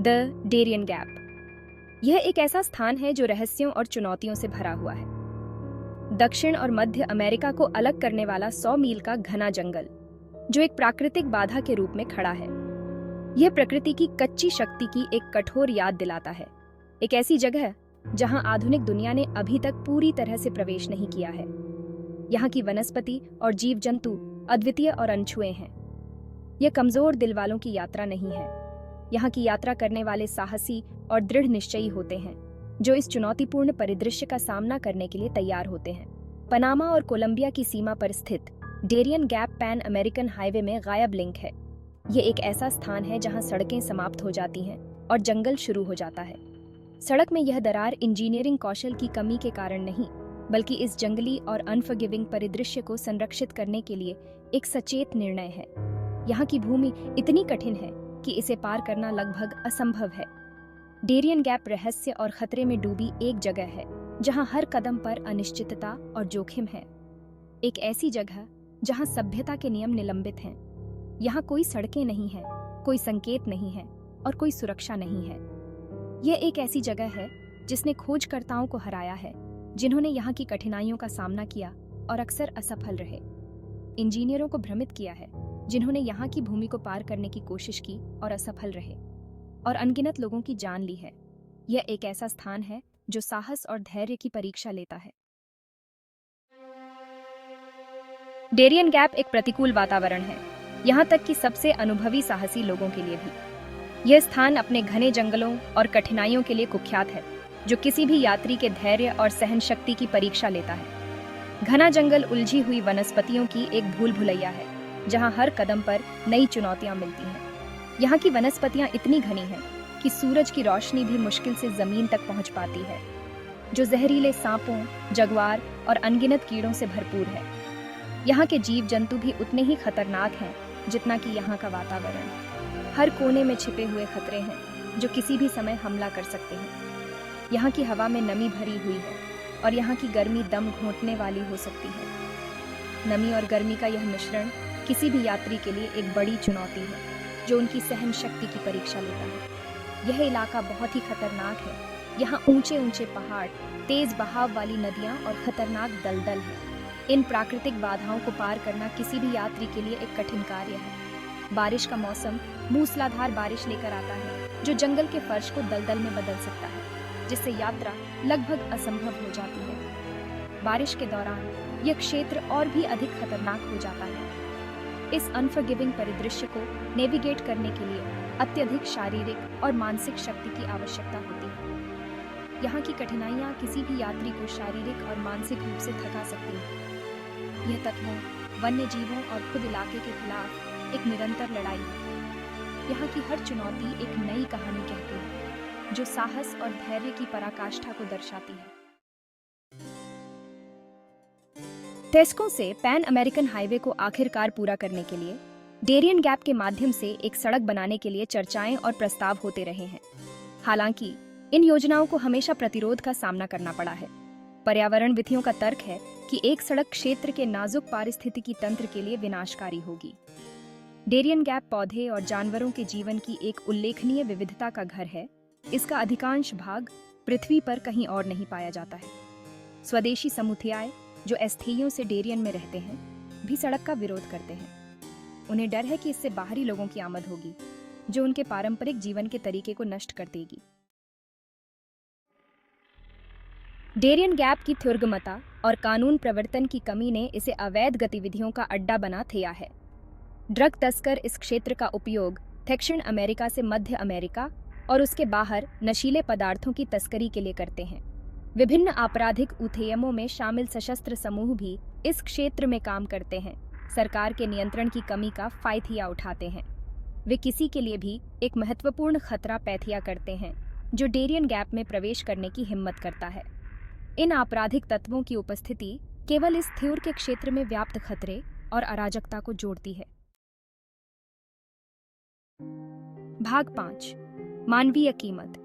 The Darien gap. यह एक ऐसा स्थान है जो रहस्यों और चुनौतियों से भरा हुआ है। दक्षिण और मध्य अमेरिका को अलग करने वाला 100 मील का घना जंगल, जो एक प्राकृतिक बाधा के रूप में खड़ा है। यह प्रकृति की कच्ची शक्ति की एक कठोर याद दिलाता है। एक ऐसी जगह जहां आधुनिक दुनिया ने अभी तक पूरी तरह से प्रवेश नहीं किया है। यहाँ की वनस्पति और जीव जंतु अद्वितीय और अनछुए हैं। यह कमजोर दिल वालों की यात्रा नहीं है। यहाँ की यात्रा करने वाले साहसी और दृढ़ निश्चयी होते हैं, जो इस चुनौतीपूर्ण परिदृश्य का सामना करने के लिए तैयार होते हैं। पनामा और कोलंबिया की सीमा पर स्थित Darien gap Pan American highway में गायब लिंक है। ये एक ऐसा स्थान है जहां सड़कें समाप्त हो जाती हैं और जंगल शुरू हो जाता है। सड़क में यह दरार इंजीनियरिंग कौशल की कमी के कारण नहीं, बल्कि इस जंगली और अनफॉरगिविंग परिदृश्य को संरक्षित करने के लिए एक सचेत निर्णय है। यहाँ की भूमि इतनी कठिन है कि इसे पार करना लगभग असंभव है। डेरियन गैप रहस्य और खतरे में डूबी एक जगह है जहां हर कदम पर अनिश्चितता और जोखिम है। एक ऐसी जगह जहां सभ्यता के नियम निलंबित हैं। यहाँ कोई सड़कें नहीं हैं, कोई संकेत नहीं है और कोई सुरक्षा नहीं है। यह एक ऐसी जगह है जिसने खोजकर्ताओं को हराया है, जिन्होंने यहाँ की कठिनाइयों का सामना किया और अक्सर असफल रहे। इंजीनियरों को भ्रमित किया है, जिन्होंने यहाँ की भूमि को पार करने की कोशिश की और असफल रहे, और अनगिनत लोगों की जान ली है। यह एक ऐसा स्थान है जो साहस और धैर्य की परीक्षा लेता है। डेरियन गैप एक प्रतिकूल वातावरण है, यहाँ तक कि सबसे अनुभवी साहसी लोगों के लिए भी। यह स्थान अपने घने जंगलों और कठिनाइयों के लिए कुख्यात है, जो किसी भी यात्री के धैर्य और सहन शक्ति की परीक्षा लेता है। घना जंगल उलझी हुई वनस्पतियों की एक भूल भुलैया है, जहां हर कदम पर नई चुनौतियां मिलती हैं। यहाँ की वनस्पतियां इतनी घनी हैं कि सूरज की रोशनी भी मुश्किल से जमीन तक पहुंच पाती है, जो जहरीले सांपों, जगुआर और अनगिनत कीड़ों से भरपूर है। यहाँ के जीव जंतु भी उतने ही खतरनाक हैं जितना कि यहाँ का वातावरण। हर कोने में छिपे हुए खतरे हैं जो किसी भी समय हमला कर सकते हैं। यहाँ की हवा में नमी भरी हुई है और यहाँ की गर्मी दम घोंटने वाली हो सकती है। नमी और गर्मी का यह मिश्रण किसी भी यात्री के लिए एक बड़ी चुनौती है, जो उनकी सहन शक्ति की परीक्षा लेता है। यह इलाका बहुत ही खतरनाक है। यहाँ ऊंचे ऊंचे पहाड़, तेज बहाव वाली नदियाँ और खतरनाक दलदल है। इन प्राकृतिक बाधाओं को पार करना किसी भी यात्री के लिए एक कठिन कार्य है। बारिश का मौसम मूसलाधार बारिश लेकर आता है, जो जंगल के फर्श को दलदल में बदल सकता है, जिससे यात्रा लगभग असंभव हो जाती है। बारिश के दौरान यह क्षेत्र और भी अधिक खतरनाक हो जाता है। इस अनफॉरगिविंग परिदृश्य को नेविगेट करने के लिए अत्यधिक शारीरिक और मानसिक शक्ति की आवश्यकता होती है। यहाँ की कठिनाइयाँ किसी भी यात्री को शारीरिक और मानसिक रूप से थका सकती हैं। यह तत्वों, वन्य जीवों और खुद इलाके के खिलाफ एक निरंतर लड़ाई है। यहाँ की हर चुनौती एक नई कहानी कहती है, जो साहस और धैर्य की पराकाष्ठा को दर्शाती है। टेस्को से पैन अमेरिकन हाईवे को आखिरकार पूरा करने के लिए डेरियन गैप के माध्यम से एक सड़क बनाने के लिए चर्चाएं और प्रस्ताव होते रहे हैं। हालांकि इन योजनाओं को हमेशा प्रतिरोध का सामना करना पड़ा है। पर्यावरण विधियों का तर्क है कि एक सड़क क्षेत्र के नाजुक पारिस्थितिकी तंत्र के लिए विनाशकारी होगी। डेरियन गैप पौधे और जानवरों के जीवन की एक उल्लेखनीय विविधता का घर है। इसका अधिकांश भाग पृथ्वी पर कहीं और नहीं पाया जाता है। स्वदेशी समुदाय जो एस्थेइयों से डेरियन में रहते हैं, भी सड़क का विरोध करते हैं। उन्हें डर है कि इससे बाहरी लोगों की आमद होगी, जो उनके पारंपरिक जीवन के तरीके को नष्ट कर देगी। डेरियन गैप की थ्योर्गमता और कानून प्रवर्तन की कमी ने इसे अवैध गतिविधियों का अड्डा बना दिया है। ड्रग तस्कर इस क्षेत्र का उपयोग दक्षिण अमेरिका से मध्य अमेरिका और उसके बाहर नशीले पदार्थों की तस्करी के लिए करते हैं। विभिन्न आपराधिक उद्यमों में शामिल सशस्त्र समूह भी इस क्षेत्र में काम करते हैं। सरकार के नियंत्रण की कमी का फायदा उठाते हैं। वे किसी के लिए भी एक महत्वपूर्ण खतरा पैदा करते हैं, जो डेरियन गैप में प्रवेश करने की हिम्मत करता है। इन आपराधिक तत्वों की उपस्थिति केवल इस थ्योर के क्षेत्र में व्याप्त खतरे और अराजकता को जोड़ती है। भाग 5, मानवीय कीमत।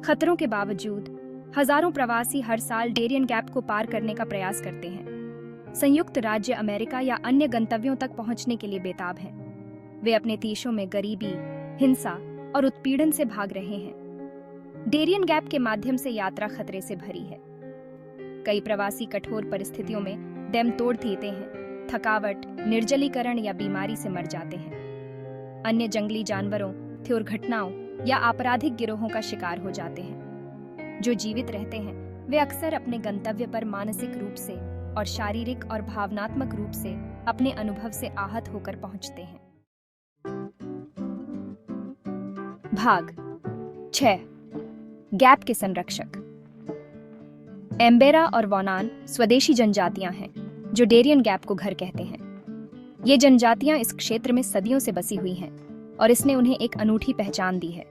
खतरों के बावजूद हजारों प्रवासी हर साल डेरियन गैप को पार करने का प्रयास करते हैं। संयुक्त राज्य अमेरिका या अन्य गंतव्यों तक पहुंचने के लिए बेताब हैं। वे अपने देशों में गरीबी, हिंसा और उत्पीड़न से भाग रहे हैं। डेरियन गैप के माध्यम से यात्रा खतरे से भरी है। कई प्रवासी कठोर परिस्थितियों में दम तोड़ देते हैं, थकावट, निर्जलीकरण या बीमारी से मर जाते हैं। अन्य जंगली जानवरों, दुर्घटनाओं या आपराधिक गिरोहों का शिकार हो जाते हैं। जो जीवित रहते हैं वे अक्सर अपने गंतव्य पर मानसिक रूप से और शारीरिक और भावनात्मक रूप से अपने अनुभव से आहत होकर पहुंचते हैं। भाग 6 गैप के संरक्षक। एम्बेरा और वॉनान स्वदेशी जनजातियां हैं जो डेरियन गैप को घर कहते हैं। ये जनजातियां इस क्षेत्र में सदियों से बसी हुई हैं और इसने उन्हें एक अनूठी पहचान दी है।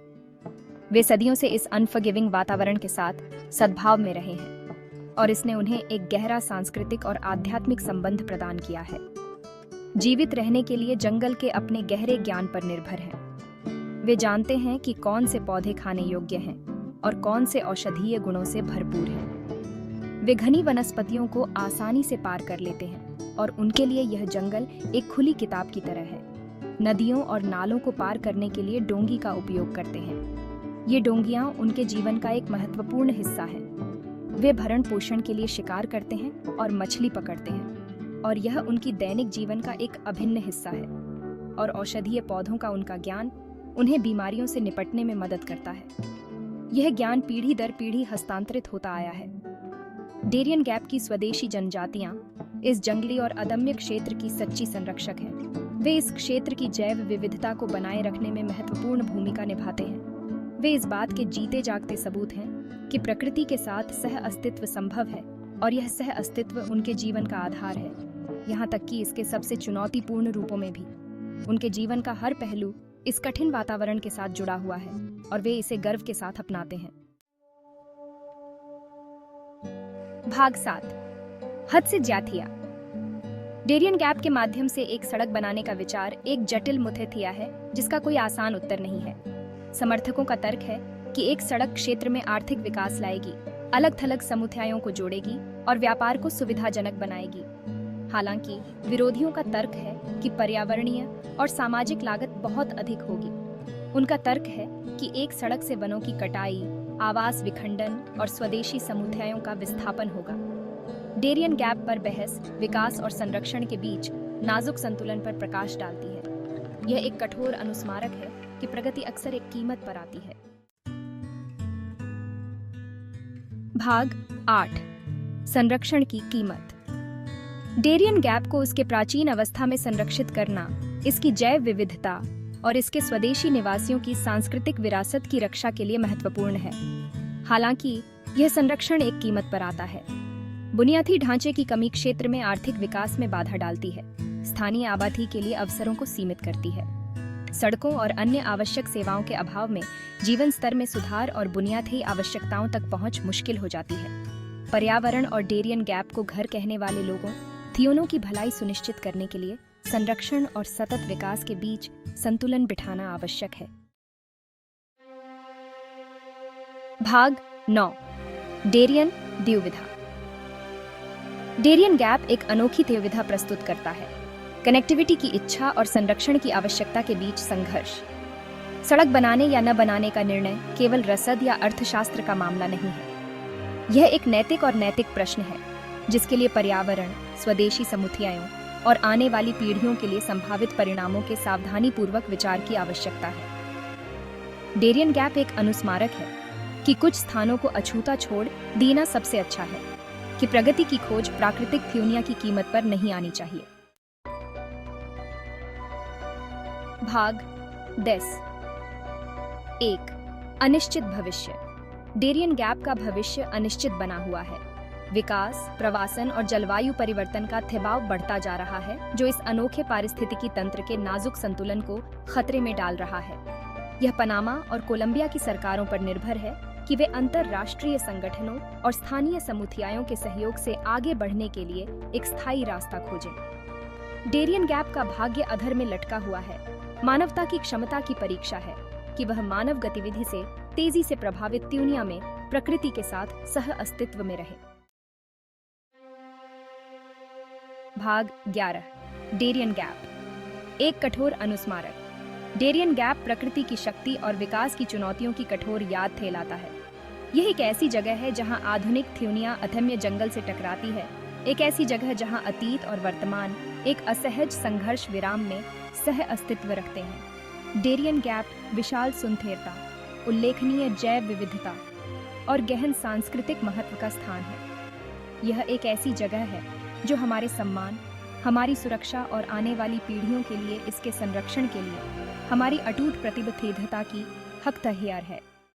वे सदियों से इस अनफॉरगिविंग वातावरण के साथ सद्भाव में रहे हैं और इसने उन्हें एक गहरा सांस्कृतिक और आध्यात्मिक संबंध प्रदान किया है। जीवित रहने के लिए जंगल के अपने गहरे ज्ञान पर निर्भर हैं। वे जानते हैं कि कौन से पौधे खाने योग्य हैं और कौन से औषधीय गुणों से भरपूर हैं। वे घनी वनस्पतियों को आसानी से पार कर लेते हैं और उनके लिए यह जंगल एक खुली किताब की तरह है। नदियों और नालों को पार करने के लिए डोंगी का उपयोग करते हैं। ये डोंगियां उनके जीवन का एक महत्वपूर्ण हिस्सा है। वे भरण पोषण के लिए शिकार करते हैं और मछली पकड़ते हैं और यह उनकी दैनिक जीवन का एक अभिन्न हिस्सा है। और औषधीय पौधों का उनका ज्ञान उन्हें बीमारियों से निपटने में मदद करता है। यह ज्ञान पीढ़ी दर पीढ़ी हस्तांतरित होता आया है। डेरियन गैप की स्वदेशी जनजातियां इस जंगली और अदम्य क्षेत्र की सच्ची संरक्षक हैं। वे इस क्षेत्र की जैव विविधता को बनाए रखने में महत्वपूर्ण भूमिका निभाते हैं। वे इस बात के जीते जागते सबूत हैं कि प्रकृति के साथ सह अस्तित्व संभव है और यह सह अस्तित्व उनके जीवन का आधार है, यहाँ तक कि इसके सबसे चुनौतीपूर्ण रूपों में भी। उनके जीवन का हर पहलू इस कठिन वातावरण के साथ जुड़ा हुआ है और वे इसे गर्व के साथ अपनाते हैं। भाग 7 हद से ज्यादा। डेरियन गैप के माध्यम से एक सड़क बनाने का विचार एक जटिल मुद्दा है जिसका कोई आसान उत्तर नहीं है। समर्थकों का तर्क है कि एक सड़क क्षेत्र में आर्थिक विकास लाएगी, अलग थलग समुदायों को जोड़ेगी और व्यापार को सुविधाजनक बनाएगी। हालांकि विरोधियों का तर्क है कि पर्यावरणीय और सामाजिक लागत बहुत अधिक होगी। उनका तर्क है कि एक सड़क से वनों की कटाई, आवास विखंडन और स्वदेशी समुदायों का विस्थापन होगा। डेरियन गैप पर बहस विकास और संरक्षण के बीच नाजुक संतुलन पर प्रकाश डालती है। यह एक कठोर अनुस्मारक है कि प्रगति अक्सर एक कीमत पर आती है। भाग 8 संरक्षण की कीमत। डेरियन गैप को उसके प्राचीन अवस्था में संरक्षित करना इसकी जैव विविधता और इसके स्वदेशी निवासियों की सांस्कृतिक विरासत की रक्षा के लिए महत्वपूर्ण है। हालांकि यह संरक्षण एक कीमत पर आता है। बुनियादी ढांचे की कमी क्षेत्र में आर्थिक विकास में बाधा डालती है, स्थानीय आबादी के लिए अवसरों को सीमित करती है। सड़कों और अन्य आवश्यक सेवाओं के अभाव में जीवन स्तर में सुधार और बुनियादी आवश्यकताओं तक पहुंच मुश्किल हो जाती है। पर्यावरण और डेरियन गैप को घर कहने वाले लोगों थियोनों की भलाई सुनिश्चित करने के लिए संरक्षण और सतत विकास के बीच संतुलन बिठाना आवश्यक है। भाग 9 डेरियन द्विविधा। डेरियन गैप एक अनोखी द्विविधा प्रस्तुत करता है। कनेक्टिविटी की इच्छा और संरक्षण की आवश्यकता के बीच संघर्ष। सड़क बनाने या न बनाने का निर्णय केवल रसद या अर्थशास्त्र का मामला नहीं है। यह एक नैतिक और नैतिक प्रश्न है जिसके लिए पर्यावरण, स्वदेशी समुदायों और आने वाली पीढ़ियों के लिए संभावित परिणामों के सावधानीपूर्वक विचार की आवश्यकता है। डेरियन गैप एक अनुस्मारक है कि कुछ स्थानों को अछूता छोड़ देना सबसे अच्छा है, कि प्रगति की खोज प्राकृतिक थ्योनिया की कीमत पर नहीं आनी चाहिए। भाग 10 1 अनिश्चित भविष्य। डेरियन गैप का भविष्य अनिश्चित बना हुआ है। विकास, प्रवासन और जलवायु परिवर्तन का दबाव बढ़ता जा रहा है जो इस अनोखे पारिस्थितिकी तंत्र के नाजुक संतुलन को खतरे में डाल रहा है। यह पनामा और कोलंबिया की सरकारों पर निर्भर है कि वे अंतरराष्ट्रीय संगठनों और स्थानीय समुदायों के सहयोग से आगे बढ़ने के लिए एक स्थायी रास्ता खोजें। डेरियन गैप का भाग्य अधर में लटका हुआ है। मानवता की क्षमता की परीक्षा है कि वह मानव गतिविधि से तेजी से प्रभावित दुनिया में प्रकृति के साथ सह अस्तित्व में रहे। भाग 11 डेरियन गैप एक कठोर अनुस्मारक। डेरियन गैप प्रकृति की शक्ति और विकास की चुनौतियों की कठोर याद ठेलाता है। यह एक ऐसी जगह है जहां आधुनिक थ्यूनिया अदम्य जंगल से टकराती है, एक ऐसी जगह जहां अतीत और वर्तमान एक असहज संघर्ष विराम में सह अस्तित्व रखते हैं। डेरियन गैप विशाल सुंदरता, उल्लेखनीय जैव विविधता और गहन सांस्कृतिक महत्व का स्थान है। यह एक ऐसी जगह है जो हमारे सम्मान, हमारी सुरक्षा और आने वाली पीढ़ियों के लिए इसके संरक्षण के लिए हमारी अटूट प्रतिबद्धता की हकदार है।